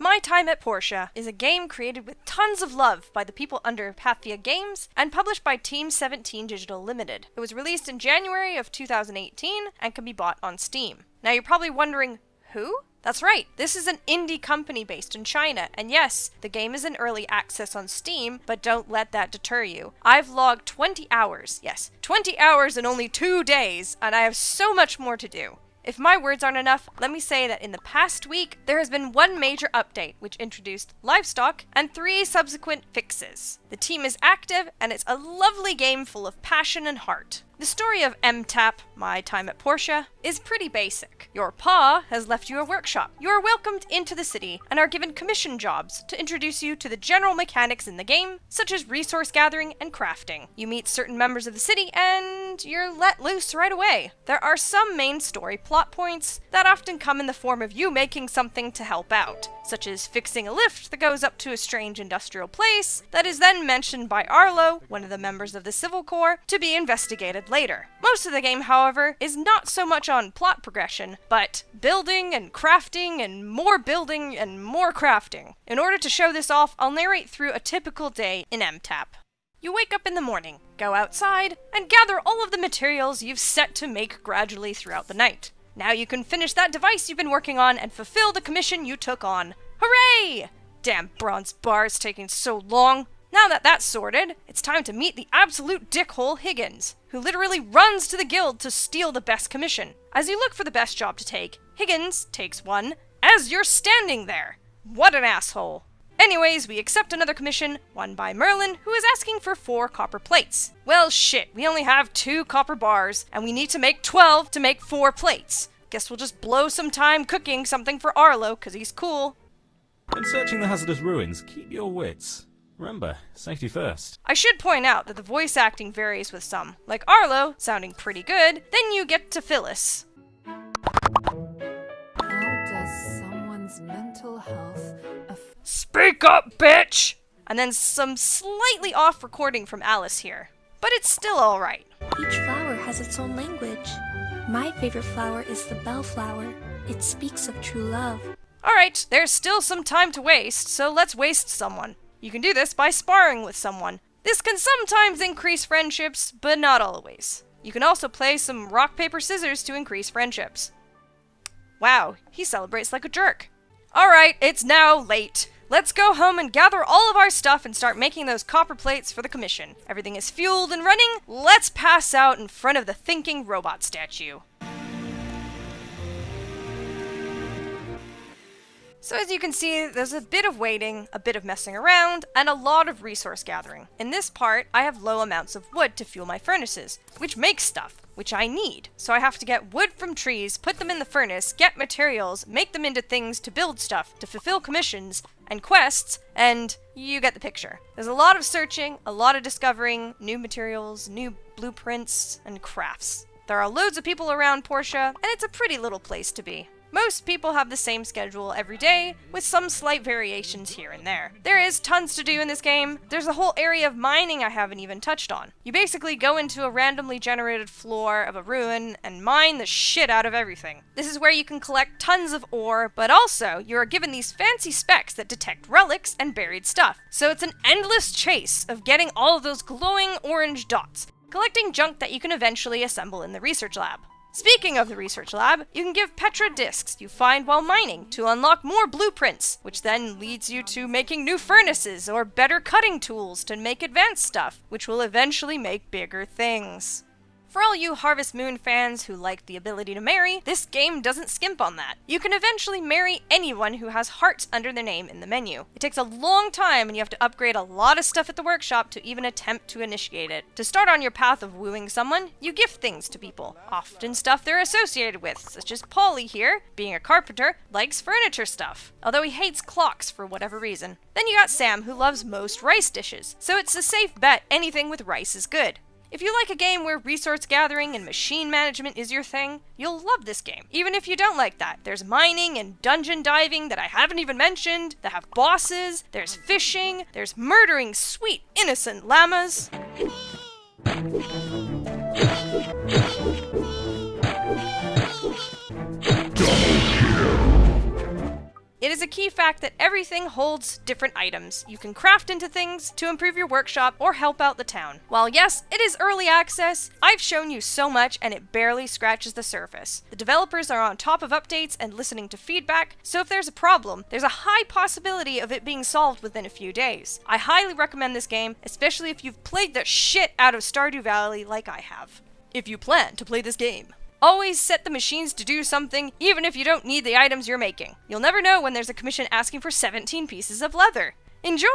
My Time at Portia is a game created with tons of love by the people under Pathia Games and published by Team 17 Digital Limited. It was released in January of 2018 and can be bought on Steam. Now you're probably wondering, who? That's right, this is an indie company based in China, and yes, the game is in early access on Steam, but don't let that deter you. I've logged 20 hours, yes, 20 hours in only 2 days, and I have so much more to do. If my words aren't enough, let me say that in the past week, there has been one major update which introduced livestock and 3 subsequent fixes. The team is active, and it's a lovely game full of passion and heart. The story of MTAP, My Time at Portia, is pretty basic. Your pa has left you a workshop. You are welcomed into the city and are given commission jobs to introduce you to the general mechanics in the game, such as resource gathering and crafting. You meet certain members of the city and you're let loose right away. There are some main story plot points that often come in the form of you making something to help out, such as fixing a lift that goes up to a strange industrial place that is then mentioned by Arlo, one of the members of the Civil Corps, to be investigated later. Most of the game, however, is not so much on plot progression, but building and crafting and more crafting. In order to show this off, I'll narrate through a typical day in MTAP. You wake up in the morning, go outside, and gather all of the materials you've set to make gradually throughout the night. Now you can finish that device you've been working on and fulfill the commission you took on. Hooray! Damn bronze bars taking so long. Now that that's sorted, it's time to meet the absolute dickhole Higgins, who literally runs to the guild to steal the best commission. As you look for the best job to take, Higgins takes one as you're standing there. What an asshole. Anyways, we accept another commission, one by Merlin, who is asking for 4 copper plates. Well shit, we only have 2 copper bars, and we need to make 12 to make 4 plates. Guess we'll just blow some time cooking something for Arlo, cause he's cool. When searching the hazardous ruins, keep your wits. Remember, safety first. I should point out that the voice acting varies with some. Like Arlo, sounding pretty good, then you get to Phyllis. How does someone's mental health affect... Speak up, bitch! And then some slightly off recording from Alice here. But it's still alright. Each flower has its own language. My favorite flower is the bellflower. It speaks of true love. Alright, there's still some time to waste, so let's waste someone. You can do this by sparring with someone. This can sometimes increase friendships, but not always. You can also play some rock, paper, scissors to increase friendships. Wow, he celebrates like a jerk. Alright, it's now late. Let's go home and gather all of our stuff and start making those copper plates for the commission. Everything is fueled and running. Let's pass out in front of the thinking robot statue. So as you can see, there's a bit of waiting, a bit of messing around, and a lot of resource gathering. In this part, I have low amounts of wood to fuel my furnaces, which makes stuff, which I need. So I have to get wood from trees, put them in the furnace, get materials, make them into things to build stuff, to fulfill commissions, and quests, and you get the picture. There's a lot of searching, a lot of discovering, new materials, new blueprints, and crafts. There are loads of people around Portia, and it's a pretty little place to be. Most people have the same schedule every day, with some slight variations here and there. There is tons to do in this game. There's a whole area of mining I haven't even touched on. You basically go into a randomly generated floor of a ruin and mine the shit out of everything. This is where you can collect tons of ore, but also you are given these fancy specs that detect relics and buried stuff. So it's an endless chase of getting all of those glowing orange dots, collecting junk that you can eventually assemble in the research lab. Speaking of the research lab, you can give Petra discs you find while mining to unlock more blueprints, which then leads you to making new furnaces or better cutting tools to make advanced stuff, which will eventually make bigger things. For all you Harvest Moon fans who like the ability to marry, this game doesn't skimp on that. You can eventually marry anyone who has hearts under their name in the menu. It takes a long time and you have to upgrade a lot of stuff at the workshop to even attempt to initiate it. To start on your path of wooing someone, you gift things to people, often stuff they're associated with, such as Polly here, being a carpenter, likes furniture stuff, although he hates clocks for whatever reason. Then you got Sam, who loves most rice dishes, so it's a safe bet anything with rice is good. If you like a game where resource gathering and machine management is your thing, you'll love this game. Even if you don't like that, there's mining and dungeon diving that I haven't even mentioned, that have bosses, there's fishing, there's murdering sweet, innocent llamas. It is a key fact that everything holds different items you can craft into things to improve your workshop or help out the town. While yes, it is early access, I've shown you so much and it barely scratches the surface. The developers are on top of updates and listening to feedback, so if there's a problem, there's a high possibility of it being solved within a few days. I highly recommend this game, especially if you've played the shit out of Stardew Valley like I have. If you plan to play this game, always set the machines to do something, even if you don't need the items you're making. You'll never know when there's a commission asking for 17 pieces of leather. Enjoy!